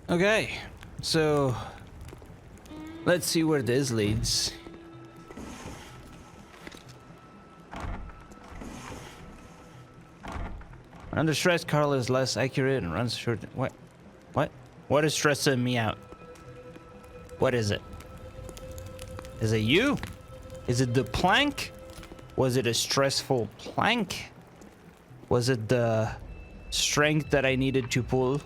Okay, so let's see where this leads. Under stress, Carl is less accurate and runs short. What? What? What is stressing me out? What is it? Is it you? Is it the plank? Was it a stressful plank? Was it the strength that I needed to pull?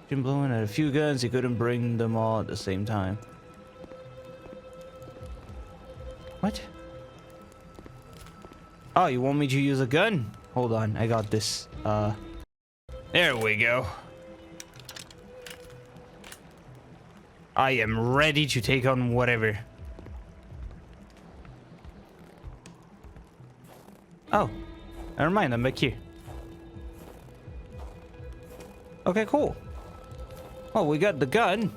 Jim blowing at a few guns, he couldn't bring them all at the same time. What? Oh, you want me to use a gun? Hold on, I got this. There we go. I am ready to take on whatever. Oh, never mind, I'm back here. Okay, cool. Well, we got the gun.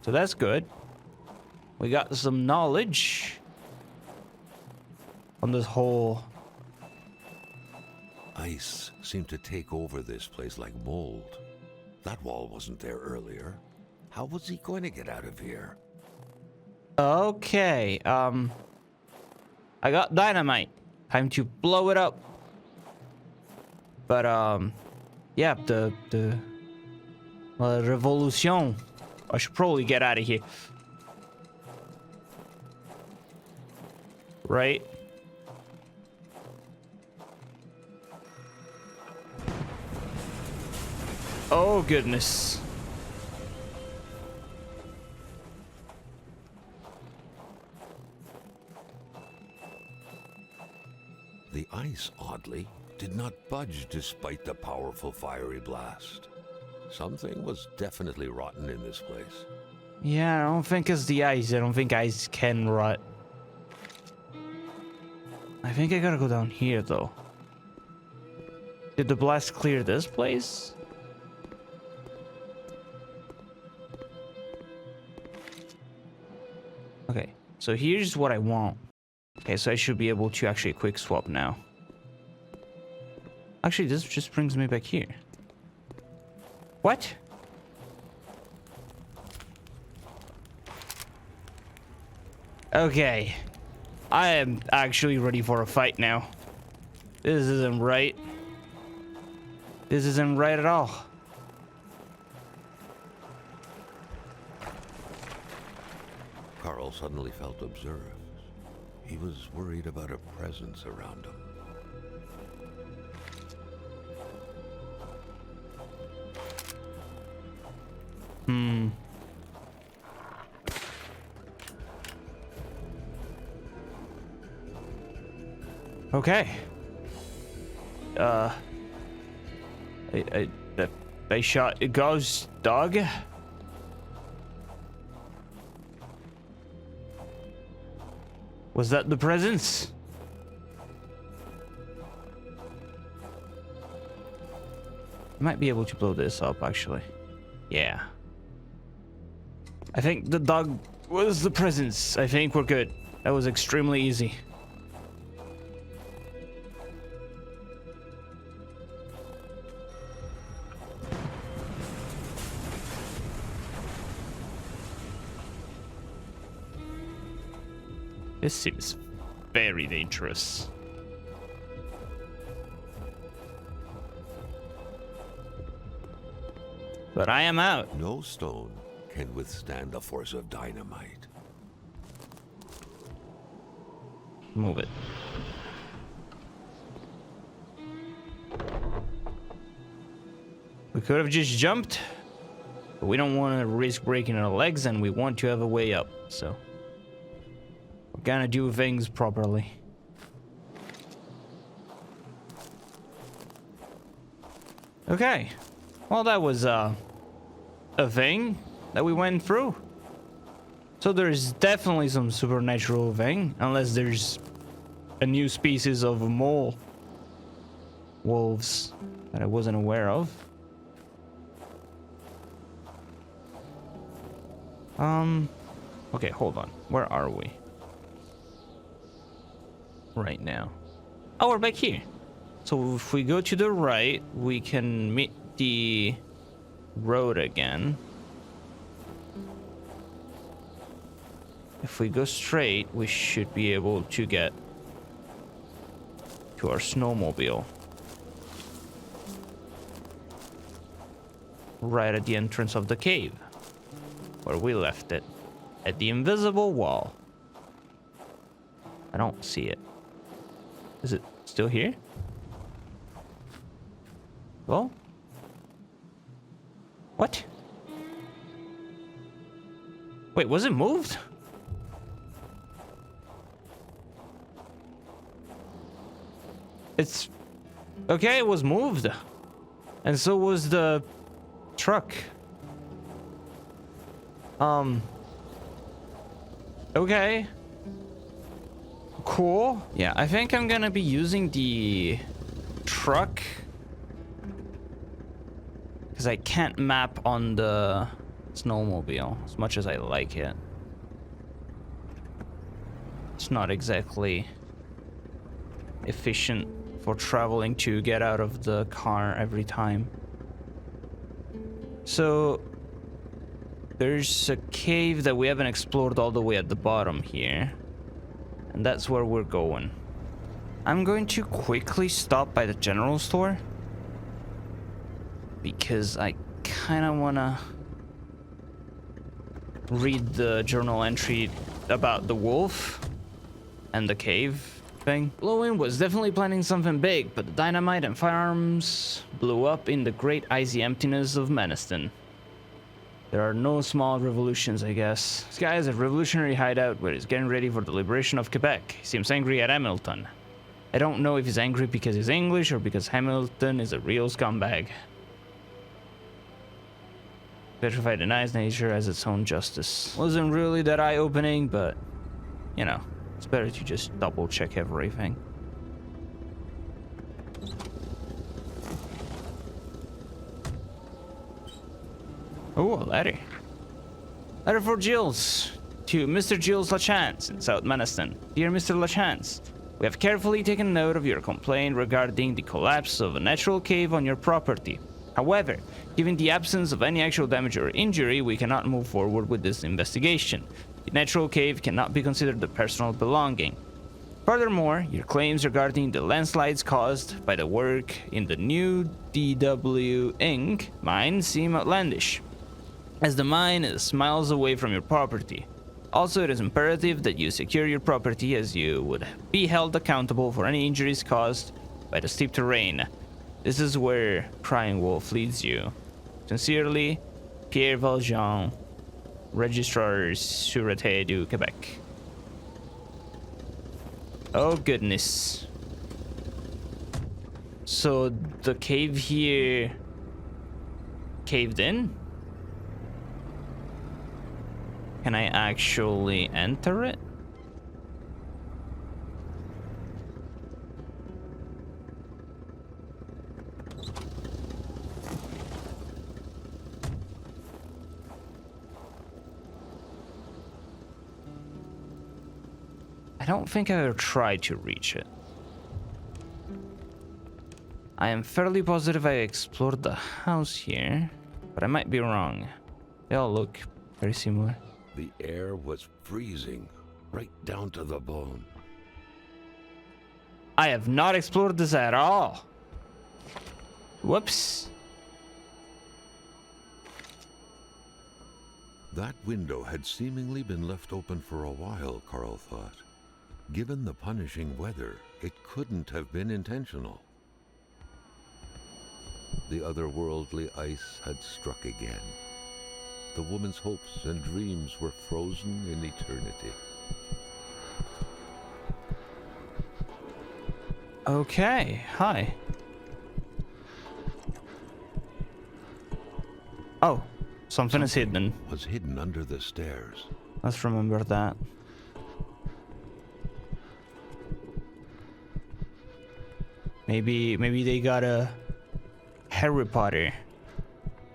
So that's good. We got some knowledge on this whole... Ice seemed to take over this place like mold. That wall wasn't there earlier. How was he going to get out of here? Okay, I got dynamite. Time to blow it up. But, yeah, the revolution. I should probably get out of here. Right? Oh, goodness. The ice, oddly, did not budge despite the powerful fiery blast. Something was definitely rotten in this place. Yeah, I don't think it's the ice. I don't think ice can rot. I think I gotta go down here, though. Did the blast clear this place? Okay, so here's what I want. Okay, so I should be able to actually quick swap now. Actually, this just brings me back here. What? Okay. I am actually ready for a fight now. This isn't right. This isn't right at all. Carl suddenly felt observed. He was worried about a presence around him. Okay. I shot a ghost dog. Was that the presence? I might be able to blow this up, actually. Yeah. I think the dog was the presence. I think we're good. That was extremely easy. This seems very dangerous. But I am out. No stone can withstand the force of dynamite. Move it. We could have just jumped, but we don't want to risk breaking our legs, and we want to have a way up, so we're gonna do things properly. Okay, well, that was a thing that we went through. So there's definitely some supernatural thing, unless there's a new species of mole wolves that I wasn't aware of. Okay, hold on. Where are we? Right now. Oh, we're back here. So if we go to the right, we can meet the road again. If we go straight, we should be able to get to our snowmobile. Right at the entrance of the cave, where we left it. At the invisible wall. I don't see it. Is it still here? Well? What? Wait, was it moved? It's... Okay, it was moved. And so was the truck. Okay. Cool. Yeah, I think I'm gonna be using the truck because I can't map on the snowmobile as much as I like it. It's not exactly efficient for traveling to get out of the car every time. So there's a cave that we haven't explored all the way at the bottom here. And that's where we're going. I'm going to quickly stop by the general store. Because I kind of want to read the journal entry about the wolf and the cave thing. Blowin was definitely planning something big, but the dynamite and firearms blew up in the great icy emptiness of Meniston. There are no small revolutions, I guess. This guy is a revolutionary hideout where he's getting ready for the liberation of Quebec. He seems angry at Hamilton. I don't know if he's angry because he's English or because Hamilton is a real scumbag. Petrified denies nature has its own justice. Wasn't really that eye-opening, but, you know, it's better to just double-check everything. Oh, a letter. Letter for Gilles. To Mr. Gilles Lachance in South Meniston. Dear Mr. Lachance, we have carefully taken note of your complaint regarding the collapse of a natural cave on your property. However, given the absence of any actual damage or injury, we cannot move forward with this investigation. The natural cave cannot be considered a personal belonging. Furthermore, your claims regarding the landslides caused by the work in the new DW Inc. mine seem outlandish, as the mine is miles away from your property. Also, it is imperative that you secure your property, as you would be held accountable for any injuries caused by the steep terrain. This is where Crying Wolf leads you. Sincerely, Pierre Valjean, Registrar Sûreté du Québec. Oh goodness. So the cave here caved in? Can I actually enter it? I don't think I will try to reach it. I am fairly positive I explored the house here, but I might be wrong. They all look very similar. The air was freezing, right down to the bone. I have not explored this at all. Whoops. That window had seemingly been left open for a while, Carl thought. Given the punishing weather, it couldn't have been intentional. The otherworldly ice had struck again. The woman's hopes and dreams were frozen in eternity. Okay, hi. Oh, something is hidden. Was hidden under the stairs. Let's remember that. Maybe they got a Harry Potter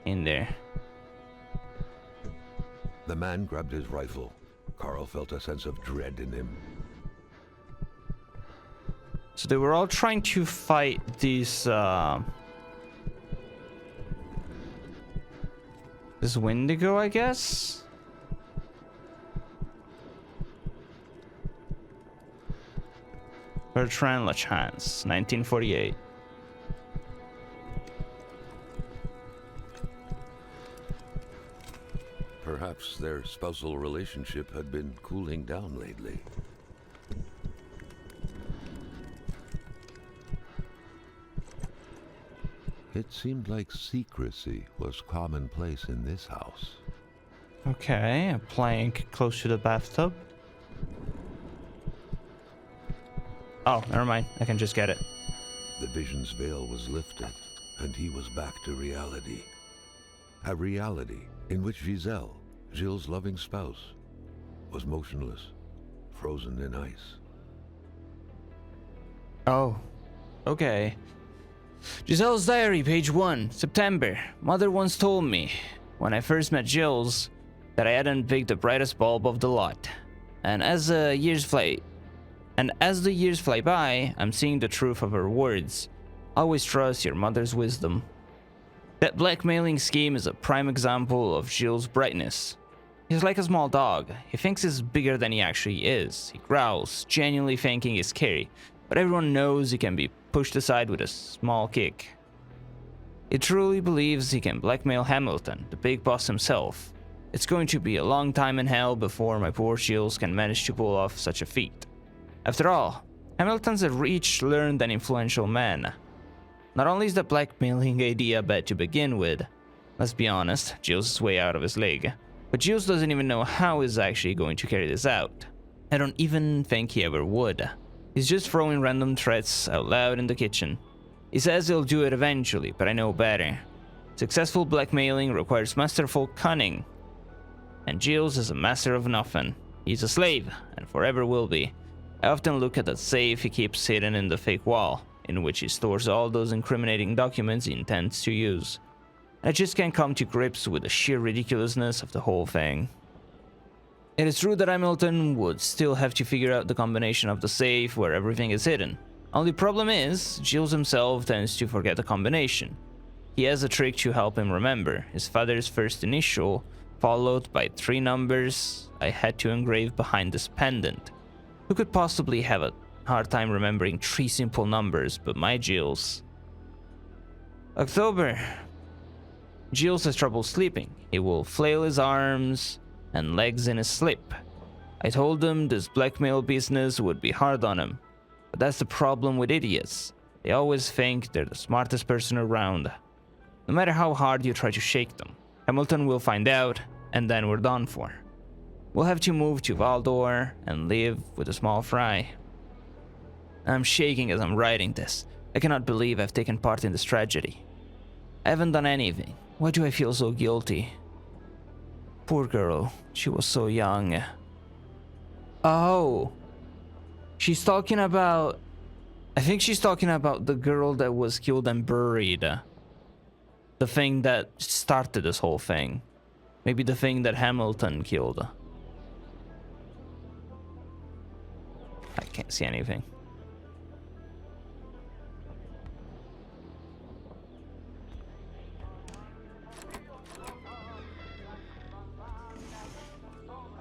in there. The man grabbed his rifle. Carl felt a sense of dread in him. So they were all trying to fight these this Wendigo, I guess. Bertrand Lachance, 1948. Perhaps their spousal relationship had been cooling down lately. It seemed like secrecy was commonplace in this house. Okay, a plank close to the bathtub. Oh, never mind. I can just get it. The vision's veil was lifted, and he was back to reality. A reality in which Giselle, Gilles' loving spouse, was motionless, frozen in ice. Oh, okay. Giselle's diary, page 1, September. Mother once told me, when I first met Gilles, that I hadn't picked the brightest bulb of the lot. And as the years fly by, I'm seeing the truth of her words. Always trust your mother's wisdom. That blackmailing scheme is a prime example of Gilles' brightness. He's like a small dog. He thinks he's bigger than he actually is. He growls, genuinely thinking he's scary, but everyone knows he can be pushed aside with a small kick. He truly believes he can blackmail Hamilton, the big boss himself. It's going to be a long time in hell before my poor Gilles can manage to pull off such a feat. After all, Hamilton's a rich, learned, and influential man. Not only is the blackmailing idea bad to begin with, let's be honest, Gilles is way out of his league, but Gilles doesn't even know how he's actually going to carry this out. I don't even think he ever would. He's just throwing random threats out loud in the kitchen. He says he'll do it eventually, but I know better. Successful blackmailing requires masterful cunning, and Gilles is a master of nothing. He's a slave, and forever will be. I often look at that safe he keeps hidden in the fake wall, in which he stores all those incriminating documents he intends to use. I just can't come to grips with the sheer ridiculousness of the whole thing. It is true that Hamilton would still have to figure out the combination of the safe where everything is hidden. Only problem is, Gilles himself tends to forget the combination. He has a trick to help him remember, his father's first initial, followed by 3 numbers I had to engrave behind this pendant. Who could possibly have a hard time remembering 3 simple numbers but my Gilles? October. Gilles has trouble sleeping. He will flail his arms and legs in his sleep. I told him this blackmail business would be hard on him, but that's the problem with idiots. They always think they're the smartest person around. No matter how hard you try to shake them, Hamilton will find out, and then we're done for. We'll have to move to Valdor and live with a small fry. I'm shaking as I'm writing this. I cannot believe I've taken part in this tragedy. I haven't done anything. Why do I feel so guilty? Poor girl. She was so young. Oh. She's talking about... I think she's talking about the girl that was killed and buried. The thing that started this whole thing. Maybe the thing that Hamilton killed. I can't see anything.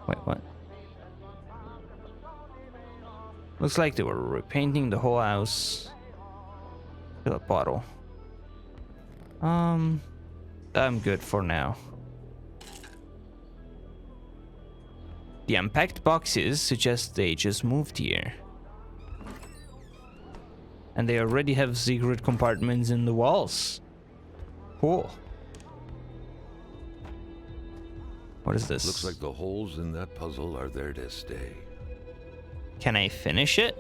Wait, what? Looks like they were repainting the whole house. Fill a bottle. I'm good for now. The unpacked boxes suggest they just moved here. And they already have secret compartments in the walls. Cool. What is this? Looks like the holes in that puzzle are there to stay. Can I finish it?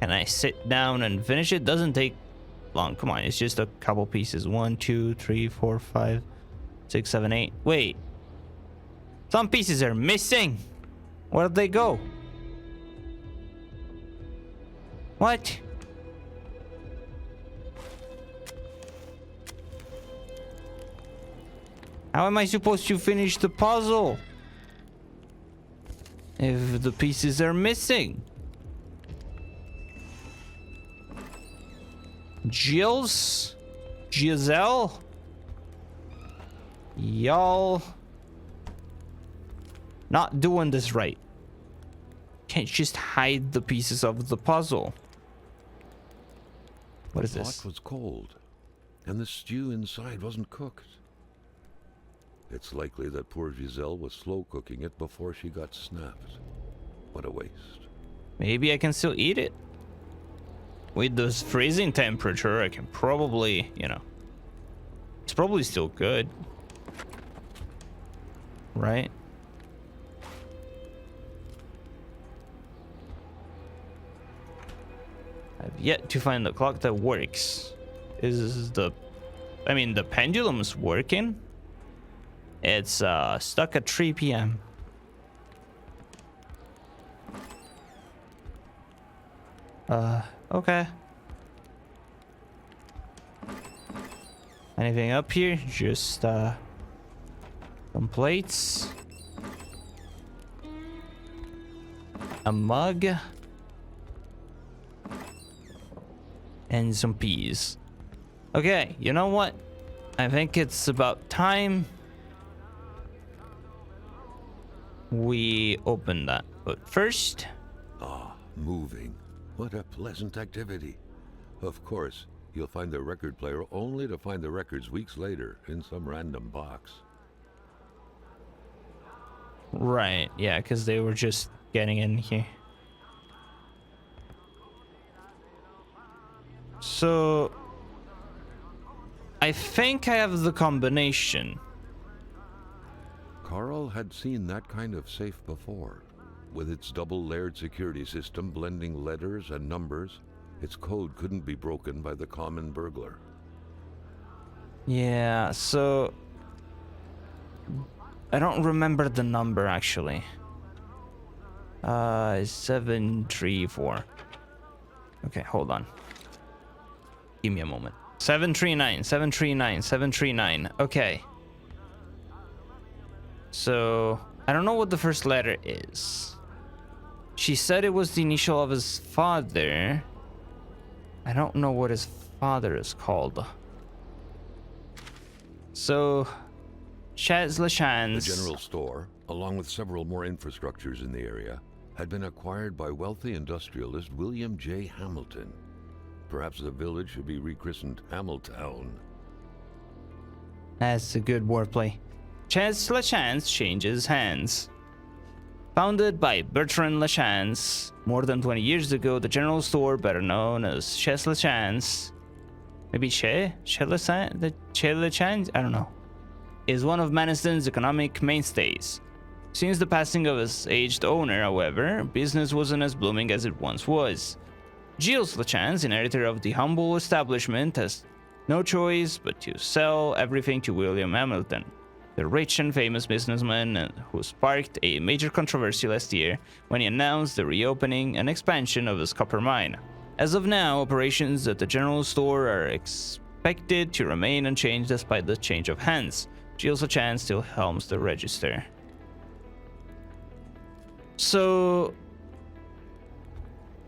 Can I sit down and finish it? Doesn't take long. Come on, it's just a couple pieces. 1, 2, 3, 4, 5, 6, 7, 8. Wait. Some pieces are missing. Where did they go? What? How am I supposed to finish the puzzle if the pieces are missing? Giselle? Y'all not doing this right. Can't just hide the pieces of the puzzle. What is The this? pot was cold, and the stew inside wasn't cooked. It's likely that poor Giselle was slow cooking it before she got snapped. What a waste. Maybe I can still eat it. With this freezing temperature, I can probably, you know, it's probably still good. Right? I've yet to find the clock that works. The pendulum's working. It's stuck at 3 p.m. Okay. Anything up here? Just some plates. A mug. And some peas. Okay, you know what? I think it's about time we open that. But first... Ah, moving. What a pleasant activity. Of course, you'll find the record player only to find the records weeks later in some random box. Right, yeah, because they were just getting in here. So... I think I have the combination. Carl had seen that kind of safe before. With its double-layered security system blending letters and numbers, its code couldn't be broken by the common burglar. Yeah, so... I don't remember the number, actually. 734. Okay, hold on. Give me a moment. 739, 739, 739. Okay. So, I don't know what the first letter is. She said it was the initial of his father. I don't know what his father is called. So, Chaz LaChance. The general store, along with several more infrastructures in the area, had been acquired by wealthy industrialist William J. Hamilton. Perhaps the village should be rechristened Hamiltown. That's a good wordplay. Chaz LaChance changes hands. Founded by Bertrand LaChance more than 20 years ago, the general store, better known as Chaz LaChance, maybe Che LaChance, I don't know, is one of Maniston's economic mainstays. Since the passing of his aged owner, however, business wasn't as blooming as it once was. Gilles LaChance, inheritor of the humble establishment, has no choice but to sell everything to William Hamilton, the rich and famous businessman who sparked a major controversy last year when he announced the reopening and expansion of his copper mine. As of now, operations at the general store are expected to remain unchanged despite the change of hands. Gilles LaChance still helms the register. So,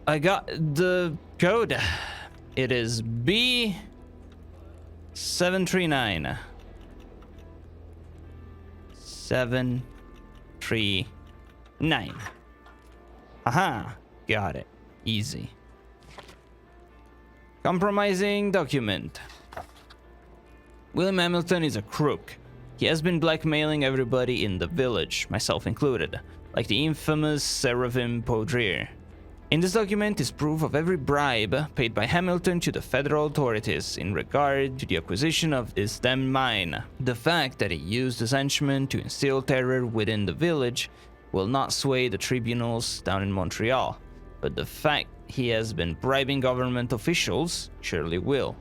I got the code. It is B739. 739. Aha, got it. Easy. Compromising document. William Hamilton is a crook. He has been blackmailing everybody in the village, myself included, like the infamous Seraphim Poudrier. In this document is proof of every bribe paid by Hamilton to the federal authorities in regard to the acquisition of his damned mine. The fact that he used his henchmen to instill terror within the village will not sway the tribunals down in Montreal, but the fact he has been bribing government officials surely will.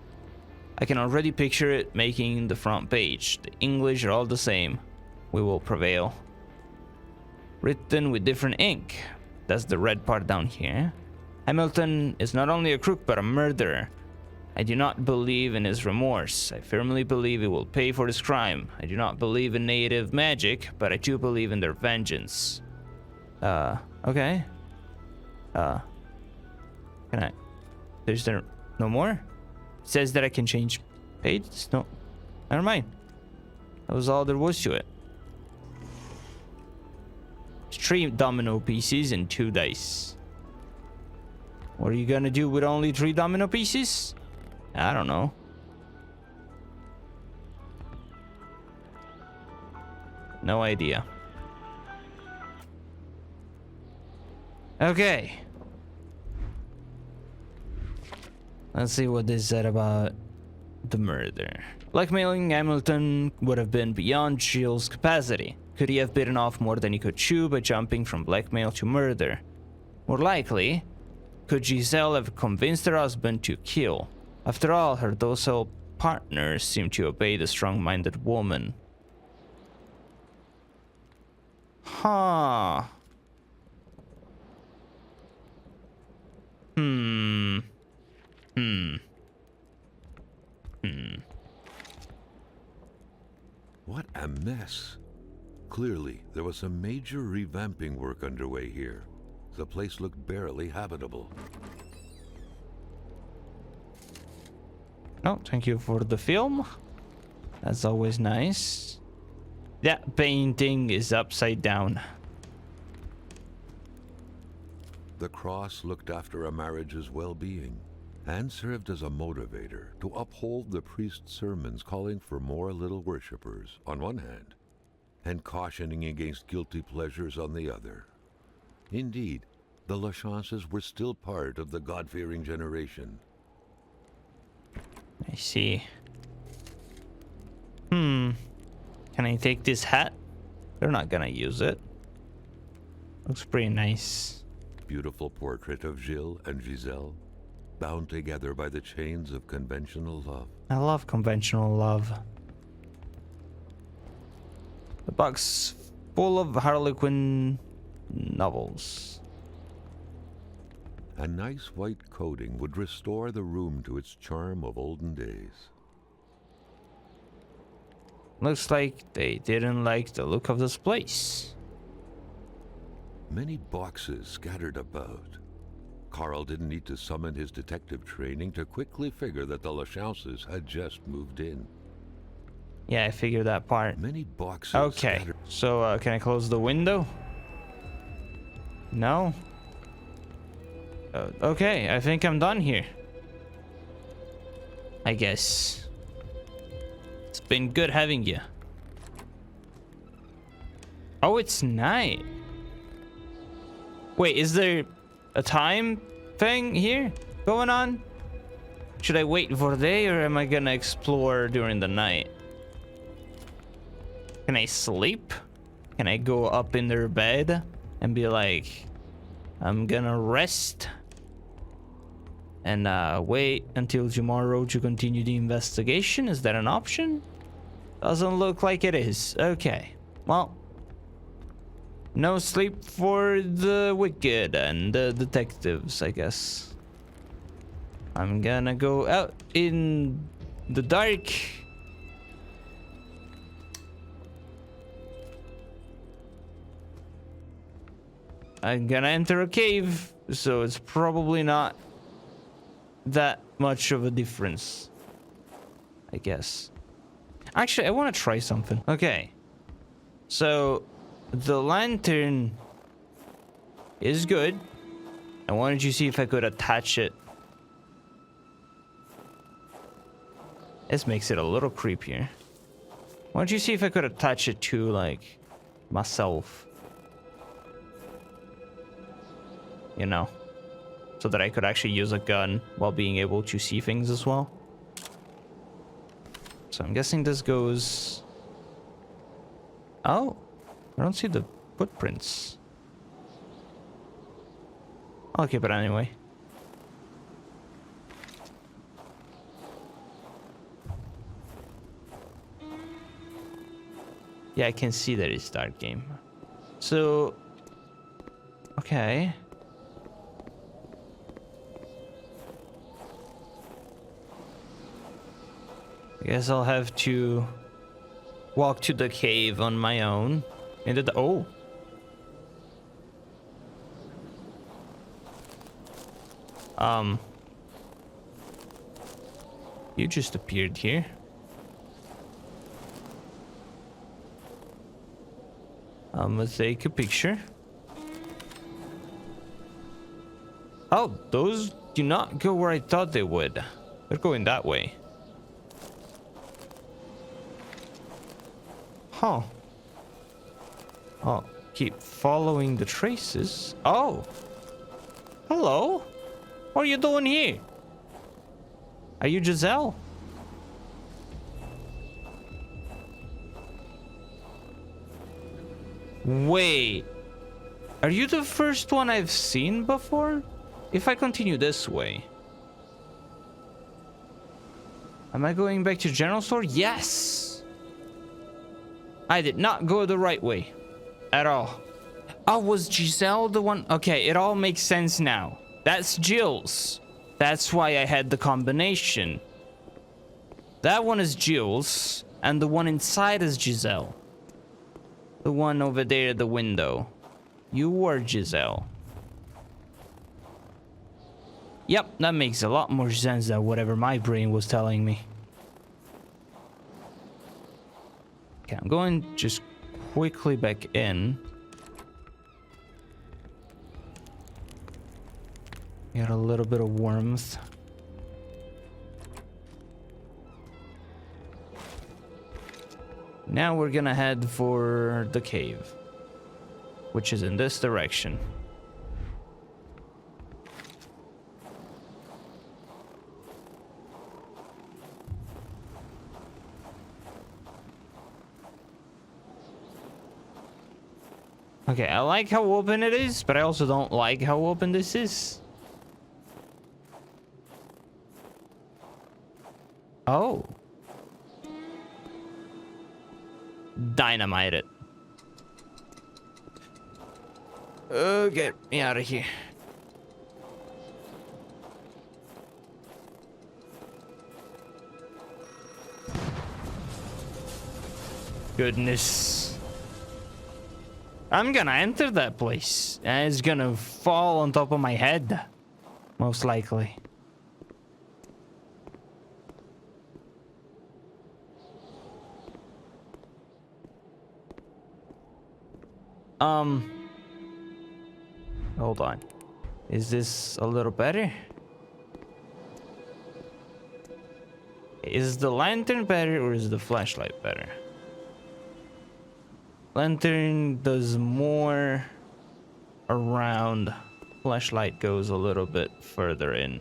I can already picture it making the front page. The English are all the same. We will prevail. Written with different ink. That's the red part down here. Hamilton is not only a crook but a murderer. I do not believe in his remorse. I firmly believe he will pay for his crime. I do not believe in native magic, but I do believe in their vengeance. Okay. Can I... There's there no more? says that I can change pages. No, never mind. That was all there was to it. 3 domino pieces and 2 dice. What are you gonna do with only 3 domino pieces? I don't know. No idea. Okay. Let's see what they said about the murder. Blackmailing Hamilton would have been beyond Gilles' capacity. Could he have bitten off more than he could chew by jumping from blackmail to murder? More likely, could Giselle have convinced her husband to kill? After all, her docile partner seemed to obey the strong-minded woman. Huh. What a mess. Clearly, there was some major revamping work underway here. The place looked barely habitable. Oh, thank you for the film. That's always nice. That painting is upside down. The cross looked after a marriage's well-being and served as a motivator to uphold the priest's sermons calling for more little worshippers on one hand and cautioning against guilty pleasures on the other. Indeed, the Lachances were still part of the God-fearing generation. I see. Can I take this hat? They're not gonna use it. Looks pretty nice. Beautiful portrait of Gilles and Giselle, bound together by the chains of conventional love. I love conventional love. The box full of Harlequin novels. A nice white coating would restore the room to its charm of olden days. Looks like they didn't like the look of this place. Many boxes scattered about. Carl didn't need to summon his detective training to quickly figure that the Lachances had just moved in. Yeah, I figured that part. Many boxes Okay, scattered. so can I close the window? No? Okay, I think I'm done here. I guess. It's been good having you. Oh, it's night. Wait, is there a time thing here going on? Should I wait for day or am I gonna explore during the night? Can I sleep? Can I go up in their bed and be like, I'm gonna rest and wait until tomorrow to continue the investigation? Is that an option? Doesn't look like it is. Okay, well, no sleep for the wicked and the detectives, I guess. I'm gonna go out in the dark. I'm gonna enter a cave, so it's probably not that much of a difference, I guess. Actually, I want to try something. Okay, so the lantern is good. I wanted to see if I could attach it. This makes it a little creepier. Why don't you see if I could attach it to, like, myself? You know, so that I could actually use a gun while being able to see things as well. So I'm guessing this goes... Oh, I don't see the footprints. Okay, but anyway. Yeah, I can see that it's dark game. So, okay. I guess I'll have to walk to the cave on my own. And oh. You just appeared here. I'm gonna take a picture. Oh, those do not go where I thought they would. They're going that way. Huh. I'll keep following the traces. Oh. Hello. What are you doing here? Are you Giselle? Wait. Are you the first one I've seen before? If I continue this way. Am I going back to general store? Yes. I did not go the right way. At all. Oh, was Giselle the one? Okay, it all makes sense now. That's Jill's. That's why I had the combination. That one is Jill's, and the one inside is Giselle. The one over there at the window. You were Giselle. Yep, that makes a lot more sense than whatever my brain was telling me. Okay, I'm going just quickly back in. Got a little bit of warmth. Now we're gonna head for the cave, which is in this direction. Okay, I like how open it is, but I also don't like how open this is. Oh. Dynamite it. Get me out of here. Goodness. I'm gonna enter that place, and it's gonna fall on top of my head. Most likely. Hold on. Is this a little better? Is the lantern better or is the flashlight better? Lantern does more around. Flashlight goes a little bit further in.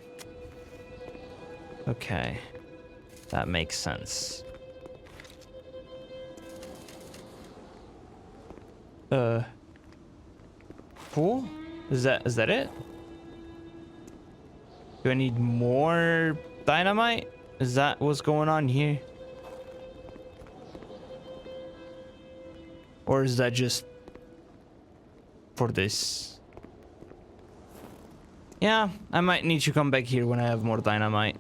Okay. That makes sense. Cool. Is that it? Do I need more dynamite? Is that what's going on here? Or is that just for this? Yeah, I might need to come back here when I have more dynamite.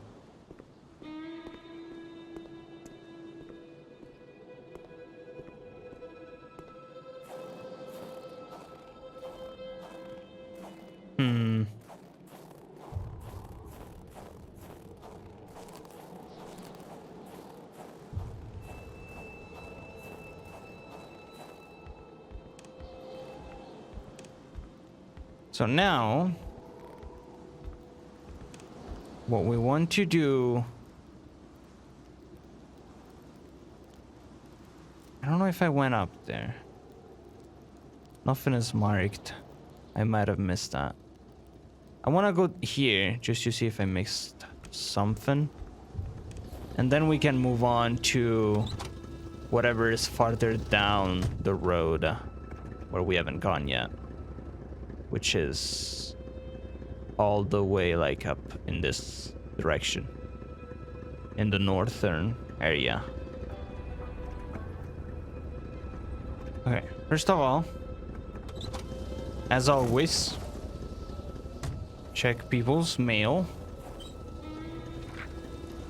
So now, what we want to do... I don't know if I went up there. Nothing is marked. I might have missed that. I want to go here just to see if I missed something. And then we can move on to whatever is farther down the road where we haven't gone yet. Which is all the way like up in this direction. In the northern area. Okay, first of all, as always, check people's mail.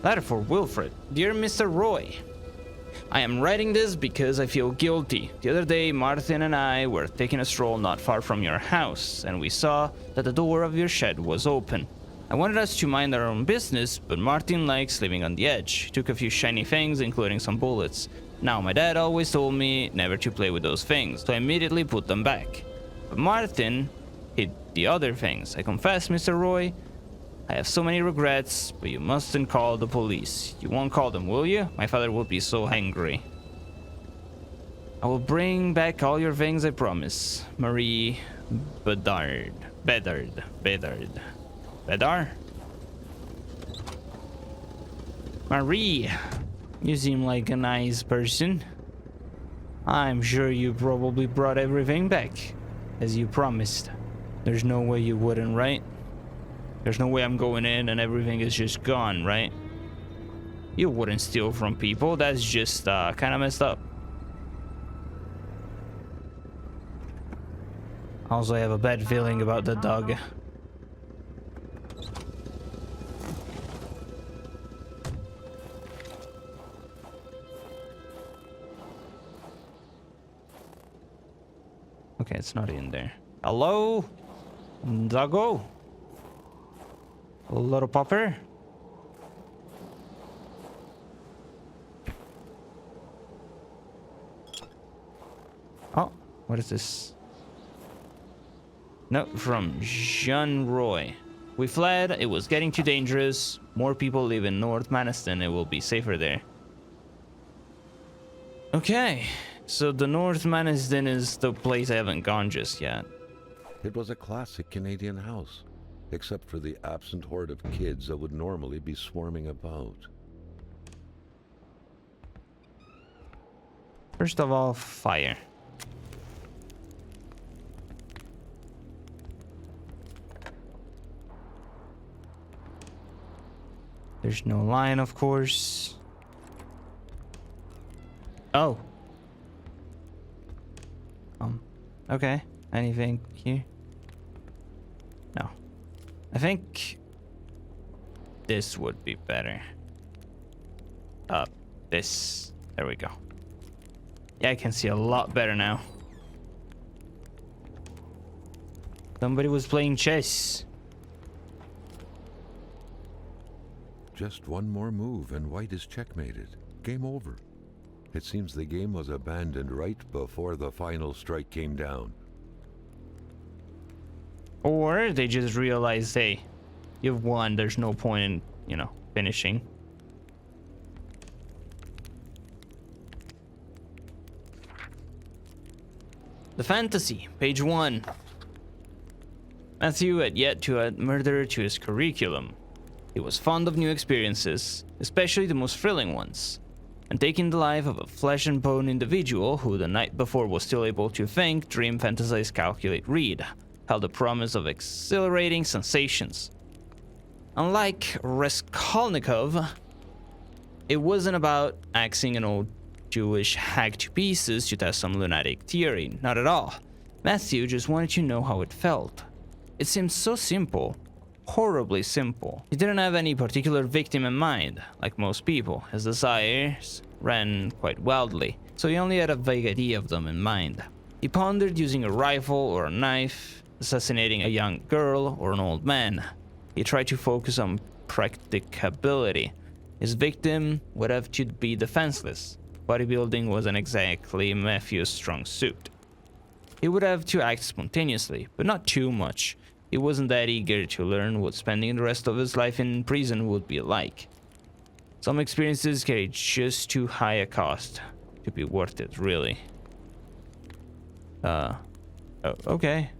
Letter for Wilfred. Dear Mr. Roy, I am writing this because I feel guilty. The other day, Martin and I were taking a stroll not far from your house, and we saw that the door of your shed was open. I wanted us to mind our own business, but Martin likes living on the edge. He took a few shiny things, including some bullets. Now, my dad always told me never to play with those things, so I immediately put them back. But Martin hid the other things. I confess, Mr. Roy, I have so many regrets, but you mustn't call the police. You won't call them, will you? My father will be so angry. I will bring back all your things, I promise. Marie Bedard. Bedard? Marie, you seem like a nice person. I'm sure you probably brought everything back, as you promised. There's no way you wouldn't, right? There's no way I'm going in and everything is just gone, right? You wouldn't steal from people. That's just kind of messed up. Also, I have a bad feeling about the dog. Okay, it's not in there. Hello? Doggo? Little popper? Oh, what is this? Note from Jean Roy. We fled. It was getting too dangerous. More people live in North Maniston. It will be safer there. Okay. So the North Maniston is the place I haven't gone just yet. It was a classic Canadian house, except for the absent horde of kids that would normally be swarming about. First of all, fire. There's no line, of course. Oh. Okay. Anything here? No. I think this would be better. This. There we go. Yeah, I can see a lot better now. Somebody was playing chess. Just one more move and White is checkmated. Game over. It seems the game was abandoned right before the final strike came down. Or they just realized, hey, you've won. There's no point in, you know, finishing. The fantasy, page 1. Matthew had yet to add murder to his curriculum. He was fond of new experiences, especially the most thrilling ones. And taking the life of a flesh and bone individual who the night before was still able to think, dream, fantasize, calculate, read, held the promise of exhilarating sensations. Unlike Raskolnikov, it wasn't about axing an old Jewish hag to pieces to test some lunatic theory, not at all. Matthew just wanted to know how it felt. It seemed so simple. Horribly simple. He didn't have any particular victim in mind, like most people. His desires ran quite wildly, so he only had a vague idea of them in mind. He pondered using a rifle or a knife, assassinating a young girl or an old man. He tried to focus on practicability. His victim would have to be defenseless. Bodybuilding wasn't exactly Matthew's strong suit. He would have to act spontaneously, but not too much. He wasn't that eager to learn what spending the rest of his life in prison would be like. Some experiences carried just too high a cost to be worth it, really. Oh, okay.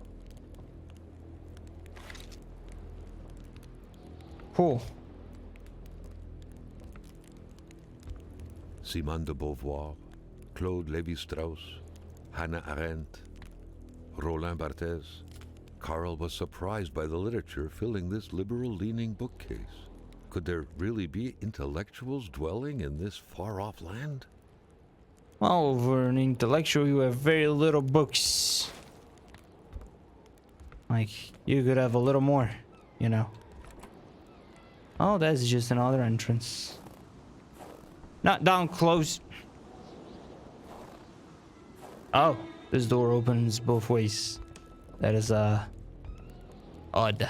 Cool. Simone de Beauvoir, Claude Lévi-Strauss, Hannah Arendt, Roland Barthes. Carl was surprised by the literature filling this liberal-leaning bookcase. Could there really be intellectuals dwelling in this far-off land? Well, for an intellectual, you have very little books. Like, you could have a little more, you know. Oh, that's just another entrance. Not down close. Oh, this door opens both ways. That is, odd.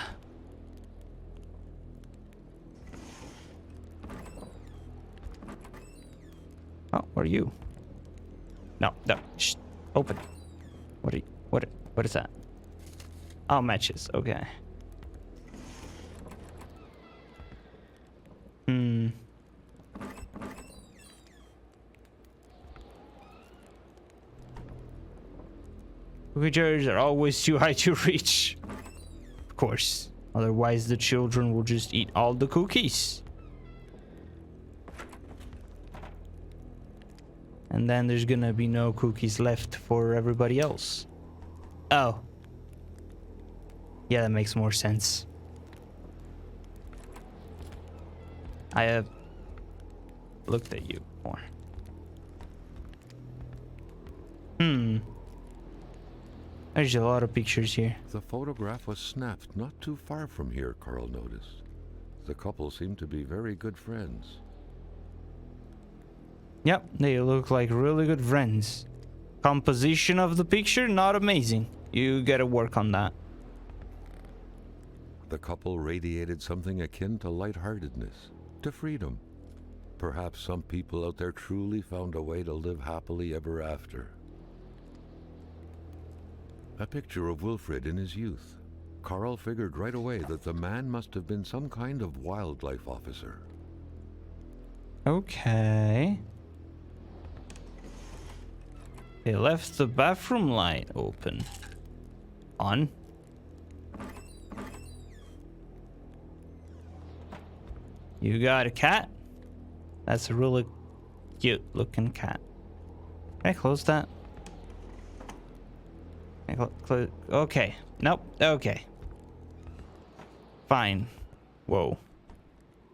Oh, what are you? No, no. Shh. Open. What are you? What is that? Oh, matches. Okay. Hmm. Cookie jars are always too high to reach. Of course. Otherwise, the children will just eat all the cookies. And then there's gonna be no cookies left for everybody else. Oh. Yeah, that makes more sense. I have looked at you more. There's a lot of pictures here. The photograph was snapped not too far from here, Carl noticed. The couple seemed to be very good friends. Yep, they look like really good friends. Composition of the picture, not amazing. You gotta work on that. The couple radiated something akin to lightheartedness, to freedom. Perhaps some people out there truly found a way to live happily ever after. A picture of Wilfred in his youth. Carl figured right away that the man must have been some kind of wildlife officer. Okay. They left the bathroom light open. On. You got a cat? That's a really cute looking cat. Can I close that? Okay. Nope. Okay. Fine. Whoa.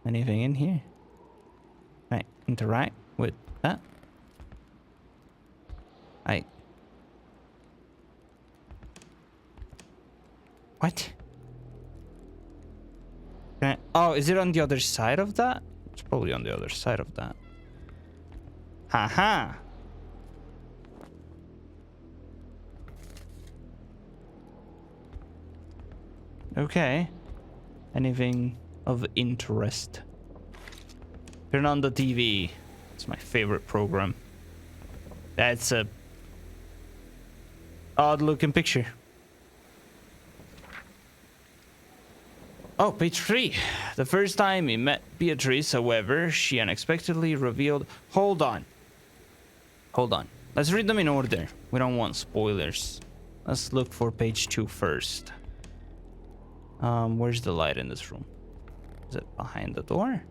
Anything in here? Right. Interact with that. What? Oh, is it on the other side of that? It's probably on the other side of that. Haha. Okay. Anything of interest? Turn on the TV. It's my favorite program. That's a odd looking picture. Oh, page 3. The first time he met Beatrice, however, she unexpectedly revealed... Hold on. Let's read them in order. We don't want spoilers. Let's look for page 2 first. Where's the light in this room? Is it behind the door?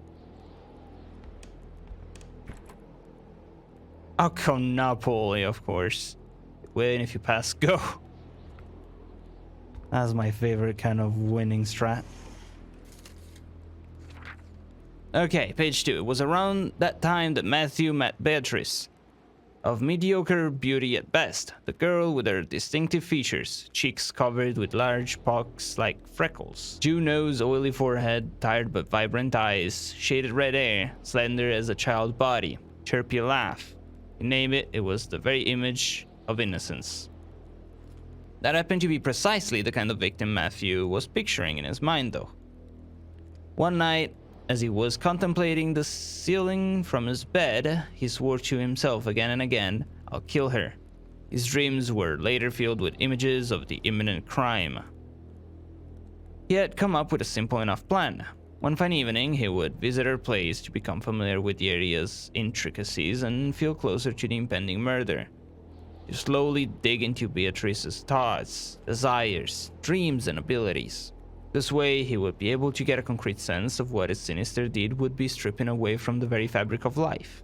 Oh, Kona, of course. Win if you pass, go. That's my favorite kind of winning strat. Okay, page 2. It was around that time that Matthew met Beatrice. Of mediocre beauty at best, the girl with her distinctive features, cheeks covered with large pox-like freckles, Jew nose, oily forehead, tired but vibrant eyes, shaded red hair, slender as a child's body, chirpy laugh. You name it, it was the very image of innocence. That happened to be precisely the kind of victim Matthew was picturing in his mind, though. One night, as he was contemplating the ceiling from his bed, he swore to himself again and again, "I'll kill her." His dreams were later filled with images of the imminent crime. He had come up with a simple enough plan. One fine evening, he would visit her place to become familiar with the area's intricacies and feel closer to the impending murder. To slowly dig into Beatrice's thoughts, desires, dreams, and abilities. This way, he would be able to get a concrete sense of what his sinister deed would be stripping away from the very fabric of life.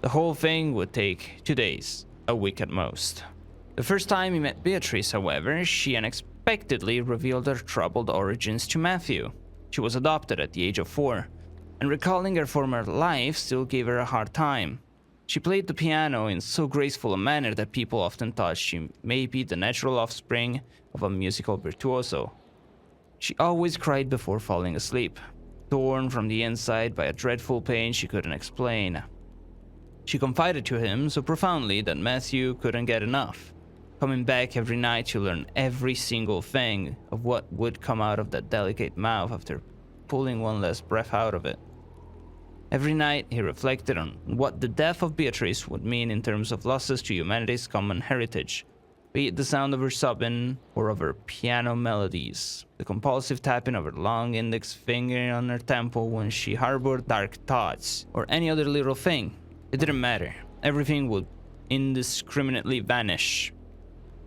The whole thing would take 2 days, a week at most. The first time he met Beatrice, however, she unexpectedly revealed her troubled origins to Matthew. She was adopted at the age of 4, and recalling her former life still gave her a hard time. She played the piano in so graceful a manner that people often thought she may be the natural offspring of a musical virtuoso. She always cried before falling asleep, torn from the inside by a dreadful pain she couldn't explain. She confided to him so profoundly that Matthew couldn't get enough, coming back every night to learn every single thing of what would come out of that delicate mouth after pulling one last breath out of it. Every night, he reflected on what the death of Beatrice would mean in terms of losses to humanity's common heritage, be it the sound of her sobbing or of her piano melodies, the compulsive tapping of her long index finger on her temple when she harbored dark thoughts, or any other little thing. It didn't matter. Everything would indiscriminately vanish.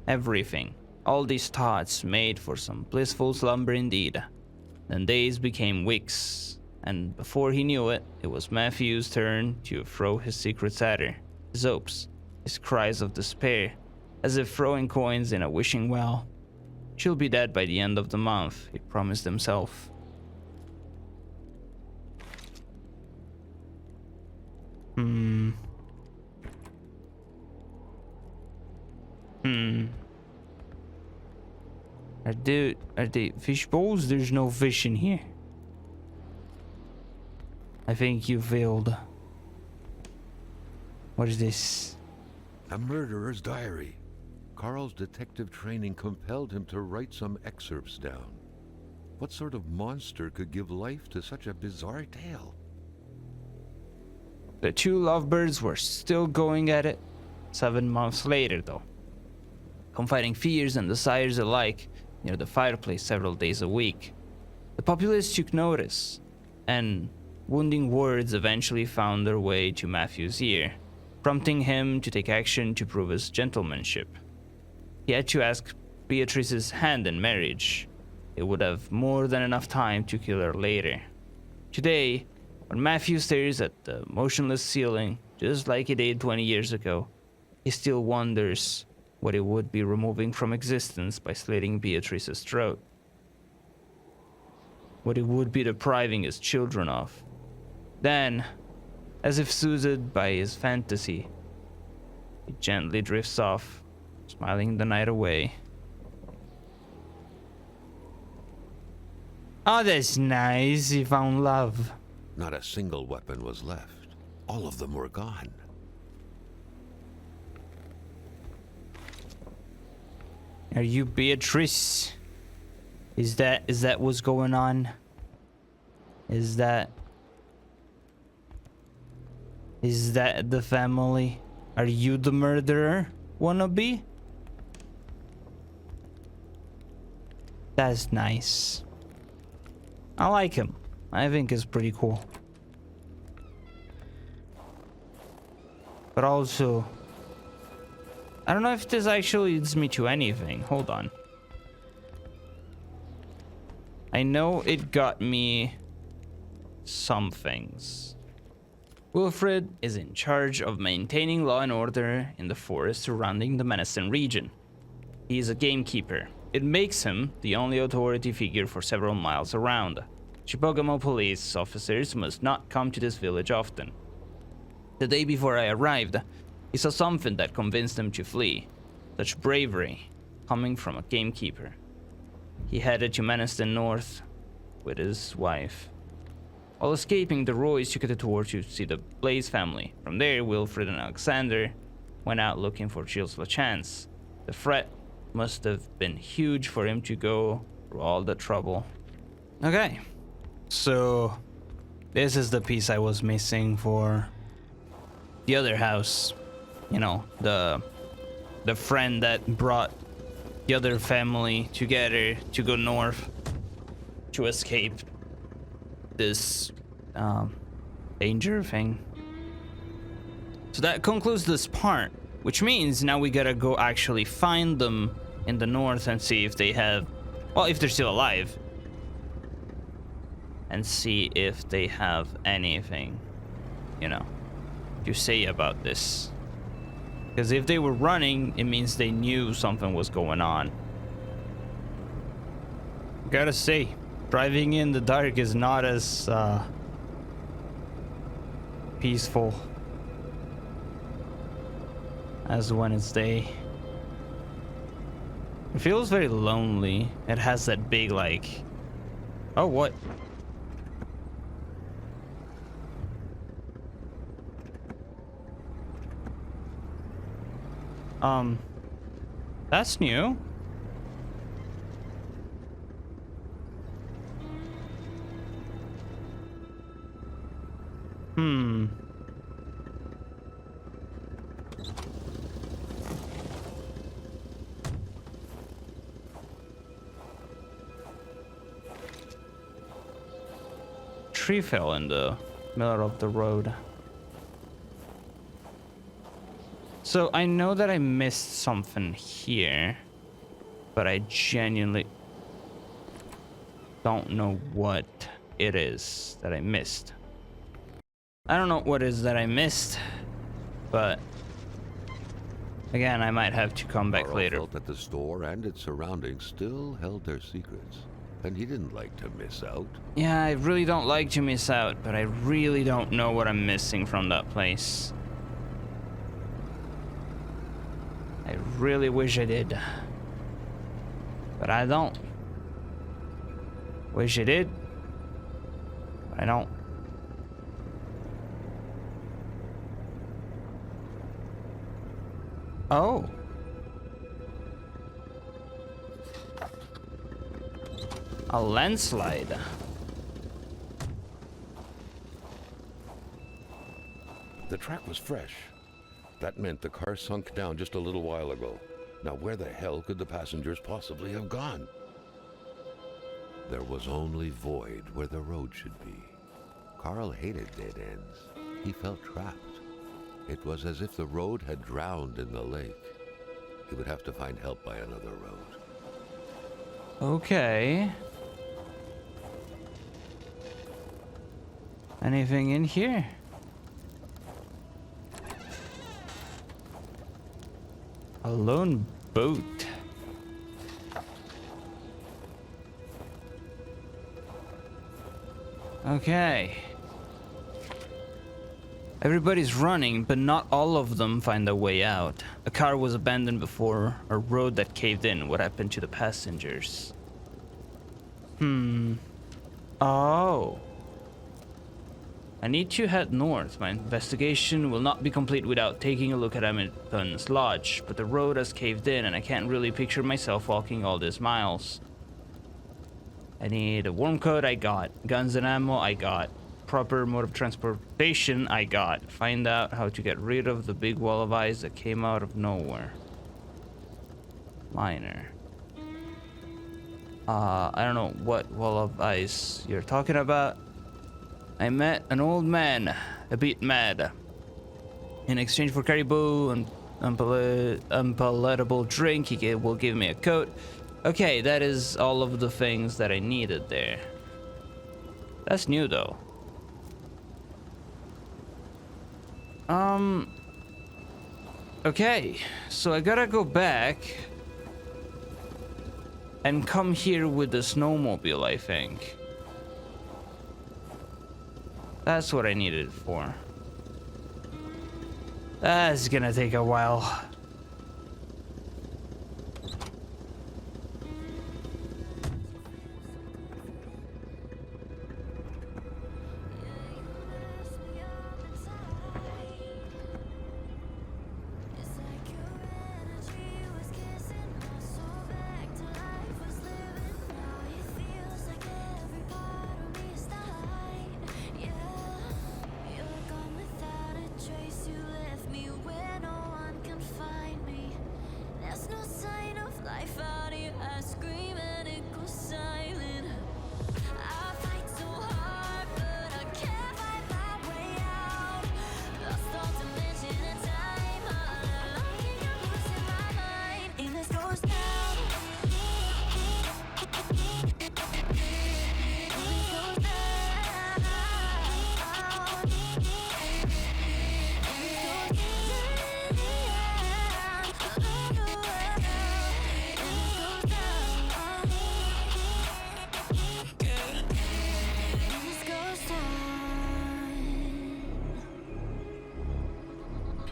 Everything. All these thoughts made for some blissful slumber indeed. Then days became weeks, and before he knew it, it was Matthew's turn to throw his secrets at her, his hopes, his cries of despair, as if throwing coins in a wishing well. She'll be dead by the end of the month, he promised himself. Are they fish bowls? There's no fish in here. I think you failed. What is this? A murderer's diary. Carl's detective training compelled him to write some excerpts down. What sort of monster could give life to such a bizarre tale? The two lovebirds were still going at it 7 months later, though, confiding fears and desires alike near the fireplace several days a week. The populace took notice, and wounding words eventually found their way to Matthew's ear, prompting him to take action to prove his gentlemanship. He had to ask Beatrice's hand in marriage. It would have more than enough time to kill her later. Today, when Matthew stares at the motionless ceiling, just like he did 20 years ago, he still wonders what it would be removing from existence by slitting Beatrice's throat. What it would be depriving his children of. Then, as if soothed by his fantasy, he gently drifts off, smiling the night away. Oh, that's nice. He found love. Not a single weapon was left. All of them were gone. Are you Beatrice? Is that what's going on? Is that the family? Are you the murderer, wannabe? That's nice. I like him. I think it's pretty cool. But also, I don't know if this actually leads me to anything. Hold on. I know it got me some things. Wilfred is in charge of maintaining law and order in the forest surrounding the Menacin region. He is a gamekeeper. It makes him the only authority figure for several miles around. Chibogamo police officers must not come to this village often. The day before I arrived, he saw something that convinced him to flee. Such bravery coming from a gamekeeper. He headed to Menacin North with his wife. While escaping, the Roys took a detour to see the Plays family. From there, Wilfred and Alexander went out looking for Gilles LaChance. The threat must have been huge for him to go through all the trouble. Okay, so this is the piece I was missing for the other house. You know, the friend that brought the other family together to go north to escape this danger thing. So that concludes this part, which means now we gotta go actually find them in the north and see if they have, well, if they're still alive, and see if they have anything, you know, to say about this. Because if they were running, it means they knew something was going on. Gotta say, driving in the dark is not as peaceful as when it's day. It feels very lonely. It has that big, like... Oh, what? That's new. Tree fell in the middle of the road. So I know that I missed something here, but I genuinely don't know what it is that I missed. I don't know what it is that I missed, but again, I might have to come back Carl later. felt that the store and its surroundings still held their secrets, and he didn't like to miss out. Yeah, I really don't like to miss out, but I really don't know what I'm missing from that place. I really wish I did, but I don't. Wish I did, but I don't. Oh. A landslide. The track was fresh. That meant the car sunk down just a little while ago. Now where the hell could the passengers possibly have gone? There was only void where the road should be. Carl hated dead ends. He felt trapped. It was as if the road had drowned in the lake. He would have to find help by another road. Okay. Anything in here? A lone boat. Okay. Everybody's running, but not all of them find their way out. A car was abandoned before a road that caved in. What happened to the passengers? Oh. I need to head north. My investigation will not be complete without taking a look at Hamilton's lodge, but the road has caved in and I can't really picture myself walking all these miles. I need a warm coat, I got. Guns and ammo, I got. Proper mode of transportation, I got. Find out how to get rid of the big wall of ice that came out of nowhere. Minor. I don't know what wall of ice you're talking about. I met an old man, a bit mad. In exchange for caribou and unpalatable drink, he will give me a coat. Okay, that is all of the things that I needed there. That's new though. Okay, so I gotta go back and come here with the snowmobile, I think. That's what I needed it for. That's gonna take a while.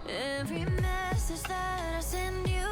Every message that I send you